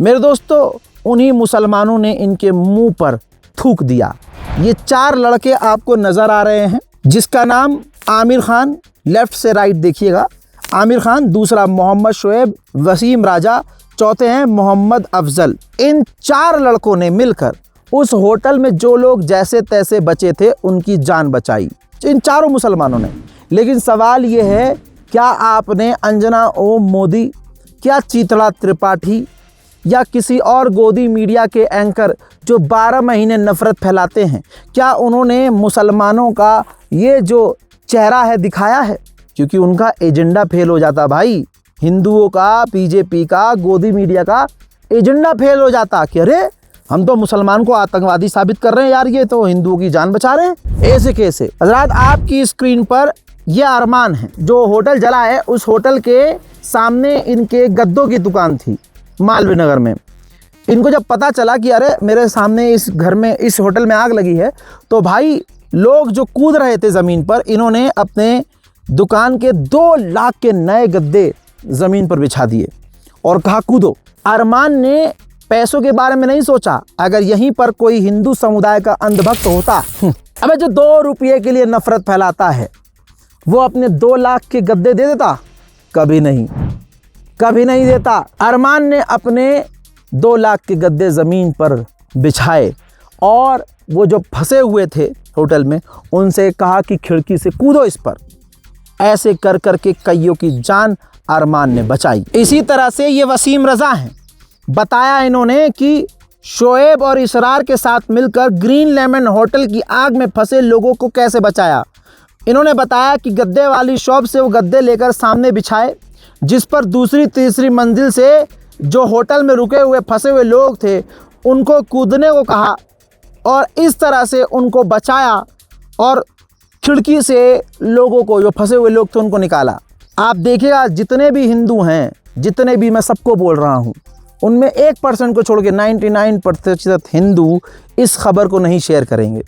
मेरे दोस्तों, उन्हीं मुसलमानों ने इनके मुंह पर थूक दिया। ये 4 लड़के आपको नज़र आ रहे हैं, जिसका नाम आमिर खान, लेफ्ट से राइट देखिएगा, आमिर खान, दूसरा मोहम्मद शोएब, वसीम राजा, चौथे हैं मोहम्मद अफजल। इन 4 लड़कों ने मिलकर उस होटल में जो लोग जैसे तैसे बचे थे उनकी जान बचाई, इन चारों मुसलमानों ने। लेकिन सवाल ये है, क्या आपने अंजना ओम मोदी, क्या चीतड़ा त्रिपाठी या किसी और गोदी मीडिया के एंकर जो 12 महीने नफ़रत फैलाते हैं, क्या उन्होंने मुसलमानों का ये जो चेहरा है दिखाया है? क्योंकि उनका एजेंडा फेल हो जाता भाई, हिंदुओं का, बीजेपी का, गोदी मीडिया का एजेंडा फेल हो जाता कि अरे हम तो मुसलमान को आतंकवादी साबित कर रहे हैं यार, ये तो हिंदुओं की जान बचा रहे हैं। ऐसे कैसे? हज़रात, आपकी स्क्रीन पर ये अरमान है, जो होटल जला है उस होटल के सामने इनके गद्दों की दुकान थी मालवीय नगर में। इनको जब पता चला कि अरे मेरे सामने इस घर में, इस होटल में आग लगी है, तो भाई लोग जो कूद रहे थे ज़मीन पर, इन्होंने अपने दुकान के 2 लाख के नए गद्दे ज़मीन पर बिछा दिए और कहा कूदो। अरमान ने पैसों के बारे में नहीं सोचा। अगर यहीं पर कोई हिंदू समुदाय का अंधभक्त होता, अबे जो 2 रुपये के लिए नफरत फैलाता है, वो अपने 2 लाख के गद्दे दे देता? कभी नहीं, कभी नहीं देता। अरमान ने अपने 2 लाख के गद्दे ज़मीन पर बिछाए और वो जो फंसे हुए थे होटल में, उनसे कहा कि खिड़की से कूदो इस पर। ऐसे कर कर के कईयों की जान अरमान ने बचाई। इसी तरह से ये वसीम रज़ा हैं। बताया इन्होंने कि शोएब और इसरार के साथ मिलकर ग्रीन लेमन होटल की आग में फंसे लोगों को कैसे बचाया। इन्होंने बताया कि गद्दे वाली शॉप से वो गद्दे लेकर सामने बिछाए, जिस पर दूसरी तीसरी मंजिल से जो होटल में रुके हुए फंसे हुए लोग थे उनको कूदने को कहा और इस तरह से उनको बचाया और खिड़की से लोगों को, जो फंसे हुए लोग थे, उनको निकाला। आप देखिएगा, जितने भी हिंदू हैं, जितने भी, मैं सबको बोल रहा हूँ, उनमें 1% को छोड़ के 99% हिंदू इस खबर को नहीं शेयर करेंगे।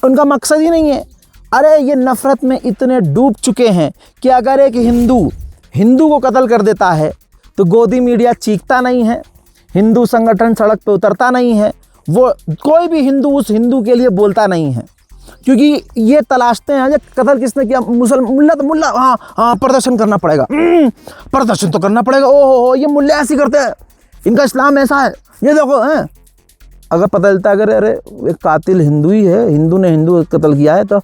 उनका मकसद ही नहीं है। अरे ये नफ़रत में इतने डूब चुके हैं कि अगर एक हिंदू को कत्ल कर देता है तो गोदी मीडिया चीखता नहीं है, हिंदू संगठन सड़क पे उतरता नहीं है, वो कोई भी हिंदू उस हिंदू के लिए बोलता नहीं है, क्योंकि ये तलाशते हैं कि कत्ल किसने किया। मुल्ला हाँ प्रदर्शन करना पड़ेगा, प्रदर्शन तो करना पड़ेगा। ओहो, ये मुल्ला ऐसी करते हैं, इनका इस्लाम ऐसा है, ये देखो हैं। अगर पता चलता अगर अरे एक कातिल हिंदू ही है, हिंदू ने हिंदू कत्ल किया है, तो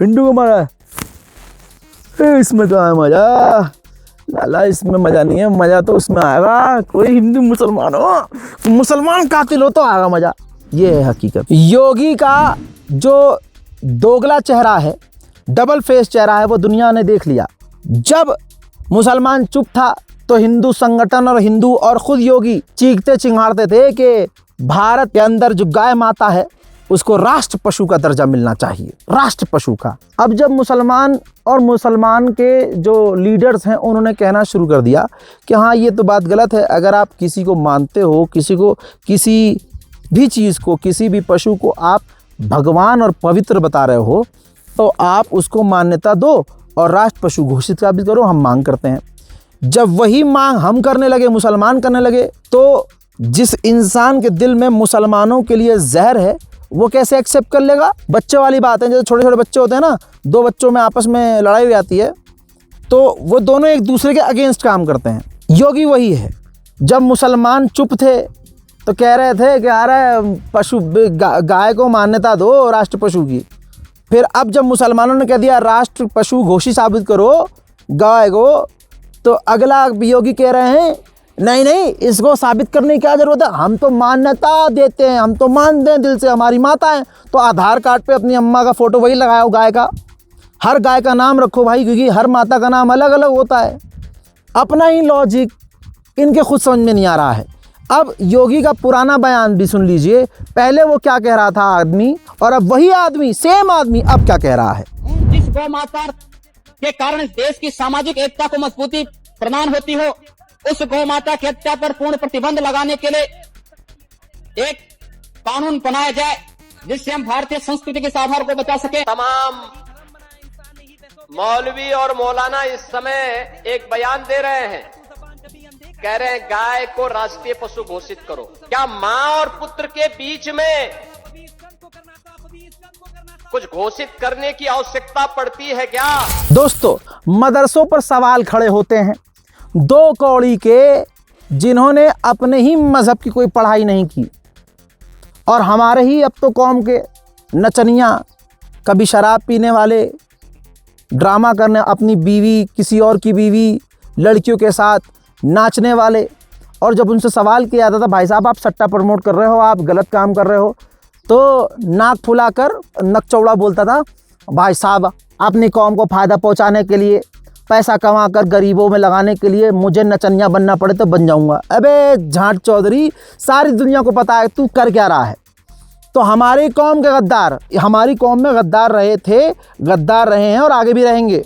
हिंदू को मारा है, इसमें तो है मज़ा। लाला, इसमें मज़ा नहीं है, मज़ा तो उसमें आएगा कोई हिंदू मुसलमान हो, मुसलमान कातिल हो तो आएगा मज़ा। ये है हकीकत। योगी का जो दोगला चेहरा है, डबल फेस चेहरा है, वो दुनिया ने देख लिया। जब मुसलमान चुप था तो हिंदू संगठन और हिंदू और ख़ुद योगी चीखते चिंगाड़ते थे कि भारत के अंदर जो गाय माता है उसको राष्ट्र पशु का दर्जा मिलना चाहिए, राष्ट्र पशु का। अब जब मुसलमान और मुसलमान के जो लीडर्स हैं उन्होंने कहना शुरू कर दिया कि हाँ ये तो बात गलत है, अगर आप किसी को मानते हो, किसी को, किसी भी चीज़ को, किसी भी पशु को आप भगवान और पवित्र बता रहे हो, तो आप उसको मान्यता दो और राष्ट्र पशु घोषित साबित करो, हम मांग करते हैं। जब वही मांग हम करने लगे, मुसलमान करने लगे, तो जिस इंसान के दिल में मुसलमानों के लिए जहर है वो कैसे एक्सेप्ट कर लेगा। बच्चे वाली बात है, जैसे छोटे छोटे बच्चे होते हैं ना, 2 बच्चों में आपस में लड़ाई हो जाती है तो वो दोनों एक दूसरे के अगेंस्ट काम करते हैं। योगी वही है। जब मुसलमान चुप थे तो कह रहे थे कि अरे पशु गाय को मान्यता दो राष्ट्र पशु की। फिर अब जब मुसलमानों ने कह दिया राष्ट्र पशु घोषित साबित करो गाय को, तो अगला योगी कह रहे हैं नहीं नहीं, इसको साबित करने की क्या जरूरत है, हम तो मान्यता देते हैं, हम तो मानते हैं दिल से, हमारी माता है तो आधार कार्ड पे अपनी अम्मा का फोटो वही लगाओ, गाय का, हर गाय का नाम रखो भाई, क्योंकि हर माता का नाम अलग अलग होता है। अपना ही लॉजिक इनके खुद समझ में नहीं आ रहा है। अब योगी का पुराना बयान भी सुन लीजिए, पहले वो क्या कह रहा था आदमी, और अब वही आदमी, सेम आदमी अब क्या कह रहा है। जिस गौ माता के कारण देश की सामाजिक एकता को मजबूती प्रदान होती हो, उस गौ माता की हत्या पर पूर्ण प्रतिबंध लगाने के लिए एक कानून बनाया जाए, जिससे हम भारतीय संस्कृति के आधार को बचा सके। तमाम मौलवी और मौलाना इस समय एक बयान दे रहे हैं, कह रहे हैं गाय को राष्ट्रीय पशु घोषित करो। क्या मां और पुत्र के बीच में कुछ घोषित करने की आवश्यकता पड़ती है क्या? दोस्तों, मदरसों पर सवाल खड़े होते हैं दो कौड़ी के, जिन्होंने अपने ही मजहब की कोई पढ़ाई नहीं की, और हमारे ही अब तो कौम के नचनिया, कभी शराब पीने वाले, ड्रामा करने, अपनी बीवी किसी और की बीवी लड़कियों के साथ नाचने वाले। और जब उनसे सवाल किया जाता था, भाई साहब आप सट्टा प्रमोट कर रहे हो, आप गलत काम कर रहे हो, तो नाक फुलाकर नक चौड़ा बोलता था, भाई साहब अपनी कौम को फ़ायदा पहुंचाने के लिए, पैसा कमा कर गरीबों में लगाने के लिए मुझे नचनिया बनना पड़े तो बन जाऊंगा। अबे झांट चौधरी, सारी दुनिया को पता है तू कर क्या रहा है। तो हमारी कौम के गद्दार, हमारी कौम में गद्दार रहे थे, गद्दार रहे हैं और आगे भी रहेंगे।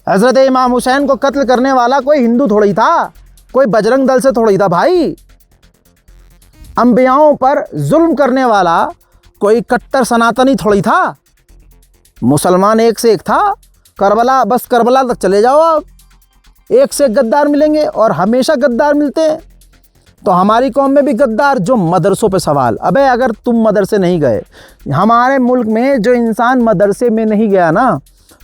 हज़रत इमाम हुसैन को कत्ल करने वाला कोई हिंदू थोड़ी था, कोई बजरंग दल से थोड़ी था भाई। अंबियाओं पर जुल्म करने वाला कोई कट्टर सनातनी थोड़ी था। मुसलमान एक से एक था, करबला, बस करबला तक चले जाओ आप, एक से एक गद्दार मिलेंगे और हमेशा गद्दार मिलते हैं। तो हमारी कौम में भी गद्दार, जो मदरसों पे सवाल। अबे अगर तुम मदरसे नहीं गए, हमारे मुल्क में जो इंसान मदरसे में नहीं गया ना,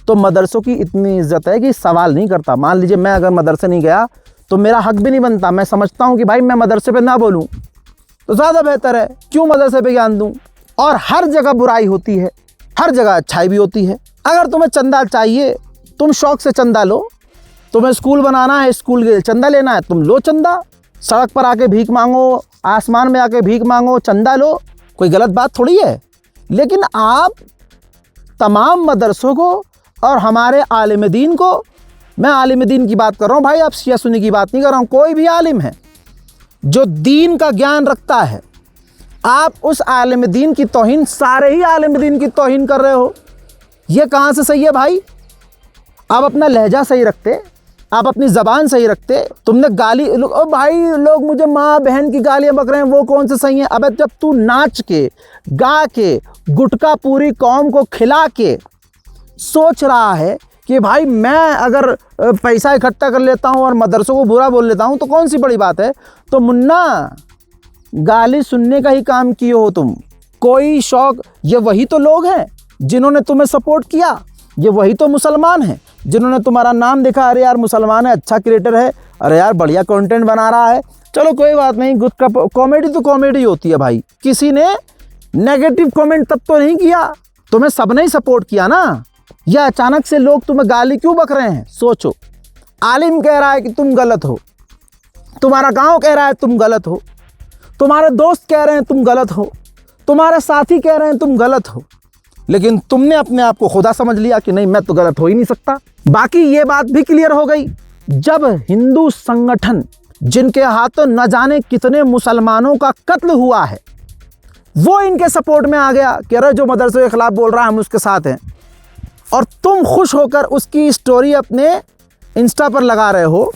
तो मदरसों की इतनी इज्जत है कि सवाल नहीं करता। मान लीजिए मैं अगर मदरसे नहीं गया तो मेरा हक भी नहीं बनता, मैं समझता हूँ कि भाई मैं मदरसे पे ना बोलूँ तो ज़्यादा बेहतर है, क्यों मदरसे पे ज्ञान दूँ। और हर जगह बुराई होती है, हर जगह अच्छाई भी होती है। अगर तुम्हें चंदा चाहिए, तुम शौक़ से चंदा लो, तुम्हें स्कूल बनाना है, स्कूल के लिए चंदा लेना है, तुम लो चंदा। सड़क पर आके भीख मांगो, आसमान में आके भीख मांगो, चंदा लो, कोई गलत बात थोड़ी है। लेकिन आप तमाम मदरसों को और हमारे आलिम दीन को, मैं आलिम दीन की बात कर रहा हूँ भाई, आप शिया सुन्नी की बात नहीं कर रहा हूँ, कोई भी आलिम है जो दीन का ज्ञान रखता है, आप उस आलिम दीन की तौहीन, सारे ही आलिम दीन की तौहीन कर रहे हो। ये कहाँ से सही है भाई? आप अपना लहजा सही रखते, आप अपनी ज़बान सही रखते, तुमने गाली, ओ भाई लोग मुझे माँ बहन की गालियाँ बक रहे हैं, वो कौन से सही हैं? अबे जब तू नाच के, गा के, गुटखा पूरी कौम को खिला के सोच रहा है कि भाई मैं अगर पैसा इकट्ठा कर लेता हूँ और मदरसों को बुरा बोल लेता हूँ तो कौन सी बड़ी बात है, तो मुन्ना गाली सुनने का ही काम किए हो तुम। कोई शौक़, ये वही तो लोग हैं जिन्होंने तुम्हें सपोर्ट किया, ये वही तो मुसलमान हैं जिन्होंने तुम्हारा नाम देखा, अरे यार मुसलमान है, अच्छा क्रिएटर है, अरे यार बढ़िया कंटेंट बना रहा है, चलो कोई बात नहीं, गुटखा, कॉमेडी तो कॉमेडी होती है भाई। किसी ने नेगेटिव कमेंट तब तो नहीं किया, तुम्हें सबने ही सपोर्ट किया ना। या अचानक से लोग तुम्हें गाली क्यों बक रहे हैं? सोचो, आलिम कह रहा है कि तुम गलत हो, तुम्हारा गांव कह रहा है तुम गलत हो, तुम्हारे दोस्त कह रहे हैं तुम गलत हो, तुम्हारे साथी कह रहे हैं तुम गलत हो, लेकिन तुमने अपने आप को खुदा समझ लिया कि नहीं मैं तो गलत हो ही नहीं सकता। बाकी ये बात भी क्लियर हो गई, जब हिंदू संगठन जिनके हाथों न जाने कितने मुसलमानों का कत्ल हुआ है, वो इनके सपोर्ट में आ गया कि अरे जो मदरसे के खिलाफ बोल रहा है हम उसके साथ हैं, और तुम खुश होकर उसकी स्टोरी अपने इंस्टा पर लगा रहे हो।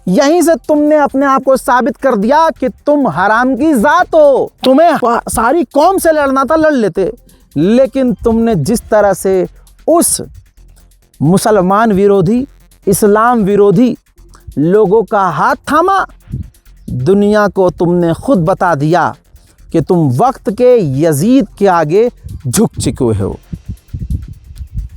यहीं से तुमने अपने आप को साबित कर दिया कि तुम हराम की जात हो। तुम्हें सारी कौम से लड़ना था, लड़ लेते, लेकिन तुमने जिस तरह से उस मुसलमान विरोधी, इस्लाम विरोधी लोगों का हाथ थामा, दुनिया को तुमने खुद बता दिया कि तुम वक्त के यजीद के आगे झुक चुके हो।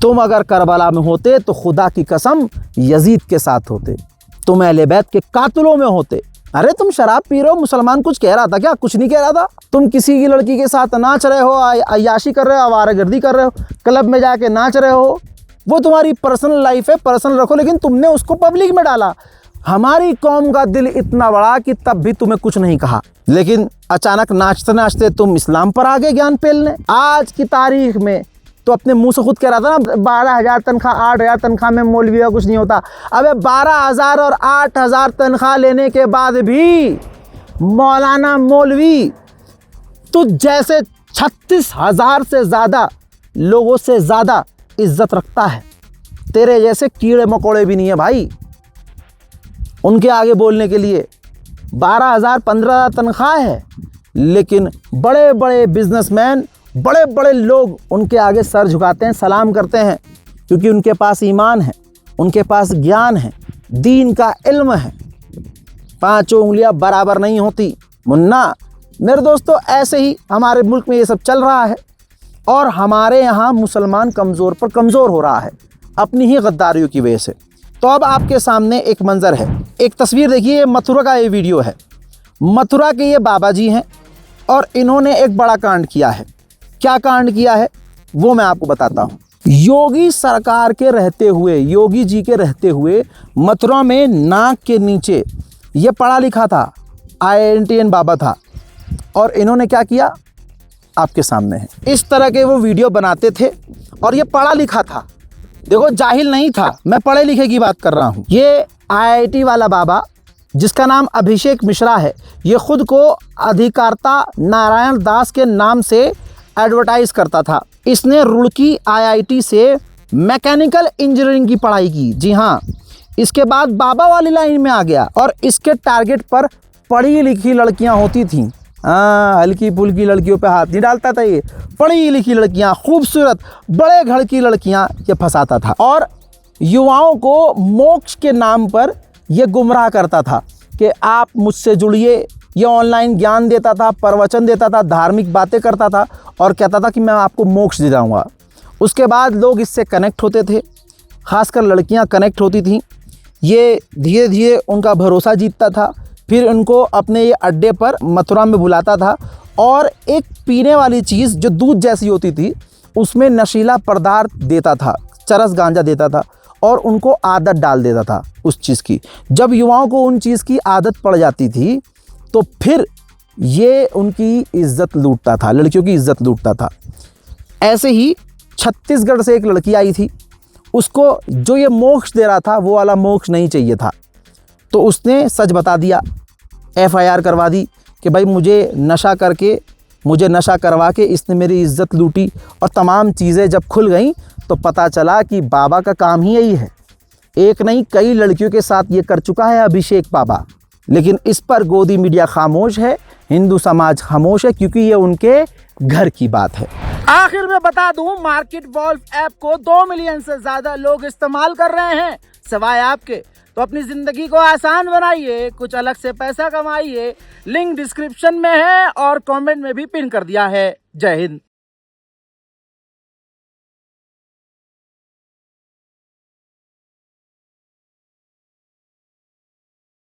तुम अगर करबला में होते तो खुदा की कसम यजीद के साथ होते, तुम अहले बैत के कातिलों में होते। अरे तुम शराब पी रहे हो, मुसलमान कुछ कह रहा था क्या? कुछ नहीं कह रहा था। तुम किसी की लड़की के साथ नाच रहे हो, अय्याशी कर रहे हो, आवारागर्दी कर रहे हो, क्लब में जाके नाच रहे हो, वो तुम्हारी पर्सनल लाइफ है, पर्सनल रखो, लेकिन तुमने उसको पब्लिक में डाला। हमारी कौम का दिल इतना बड़ा कि तब भी तुम्हें कुछ नहीं कहा, लेकिन अचानक नाचते नाचते तुम इस्लाम पर आ गए ज्ञान पेलने। आज की तारीख में तो अपने मुंह से खुद कह रहा था ना 12,000 तनख्वाह 8,000 तनख्वाह में मौलवी का कुछ नहीं होता। अबे 12,000 और 8,000 तनख्वाह लेने के बाद भी मौलाना मौलवी तो जैसे 36,000 से ज़्यादा लोगों से ज़्यादा इज्जत रखता है। तेरे जैसे कीड़े मकोड़े भी नहीं है भाई उनके आगे बोलने के लिए। 12,000 15,000 तनख्वाह है, लेकिन बड़े बड़े बिजनेसमैन बड़े बड़े लोग उनके आगे सर झुकाते हैं, सलाम करते हैं, क्योंकि उनके पास ईमान है, उनके पास ज्ञान है, दीन का इल्म है। पांचों उंगलियां बराबर नहीं होती मुन्ना। मेरे दोस्तों ऐसे ही हमारे मुल्क में ये सब चल रहा है और हमारे यहाँ मुसलमान कमज़ोर पर कमज़ोर हो रहा है अपनी ही गद्दारियों की वजह से। तो अब आपके सामने एक मंज़र है, एक तस्वीर देखिए। ये मथुरा का ये वीडियो है। मथुरा के ये बाबा जी हैं और इन्होंने एक बड़ा कांड किया है। क्या कांड किया है वो मैं आपको बताता हूँ। योगी सरकार के रहते हुए, योगी जी के रहते हुए मथुरा में नाक के नीचे ये पढ़ा लिखा था, IITN बाबा था, और इन्होंने क्या किया आपके सामने है। इस तरह के वो वीडियो बनाते थे और ये पढ़ा लिखा था। देखो जाहिल नहीं था, मैं पढ़े लिखे की बात कर रहा हूँ। ये IIT वाला बाबा जिसका नाम अभिषेक मिश्रा है, ये खुद को अधिकारता नारायण दास के नाम से एडवर्टाइज करता था। इसने रुड़की IIT से मैकेनिकल इंजीनियरिंग की पढ़ाई की। जी हाँ, इसके बाद बाबा वाली लाइन में आ गया और इसके टारगेट पर पढ़ी लिखी लड़कियां होती थीं। हल्की फुल्की लड़कियों पे हाथ नहीं डालता था ये। पढ़ी लिखी लड़कियां, खूबसूरत बड़े घर की लड़कियां ये फंसाता था और युवाओं को मोक्ष के नाम पर ये गुमराह करता था कि आप मुझसे जुड़िए। ये ऑनलाइन ज्ञान देता था, प्रवचन देता था, धार्मिक बातें करता था और कहता था कि मैं आपको मोक्ष दिलाऊंगा। उसके बाद लोग इससे कनेक्ट होते थे, खासकर लड़कियां कनेक्ट होती थीं। ये धीरे धीरे उनका भरोसा जीतता था, फिर उनको अपने ये अड्डे पर मथुरा में बुलाता था और एक पीने वाली चीज़ जो दूध जैसी होती थी उसमें नशीला पदार्थ देता था, चरस गांजा देता था और उनको आदत डाल देता था उस चीज़ की। जब युवाओं को उन चीज़ की आदत पड़ जाती थी तो फिर ये उनकी इज्जत लूटता था, लड़कियों की इज्जत लूटता था। ऐसे ही छत्तीसगढ़ से एक लड़की आई थी, उसको जो ये मोक्ष दे रहा था वो वाला मोक्ष नहीं चाहिए था, तो उसने सच बता दिया, FIR करवा दी कि भाई मुझे नशा करवा के इसने मेरी इज्जत लूटी। और तमाम चीज़ें जब खुल गईं तो पता चला कि बाबा का काम ही यही है। एक नहीं कई लड़कियों के साथ ये कर चुका है अभिषेक बाबा, लेकिन इस पर गोदी मीडिया खामोश है, हिंदू समाज खामोश है, क्योंकि ये उनके घर की बात है। आखिर में बता दूं, मार्केट वॉल्फ ऐप को 2 मिलियन से ज़्यादा लोग इस्तेमाल कर रहे हैं सिवाय आपके। तो अपनी ज़िंदगी को आसान बनाइए, कुछ अलग से पैसा कमाइए। लिंक डिस्क्रिप्शन में है और कमेंट में भी पिन कर दिया है। जय हिंद।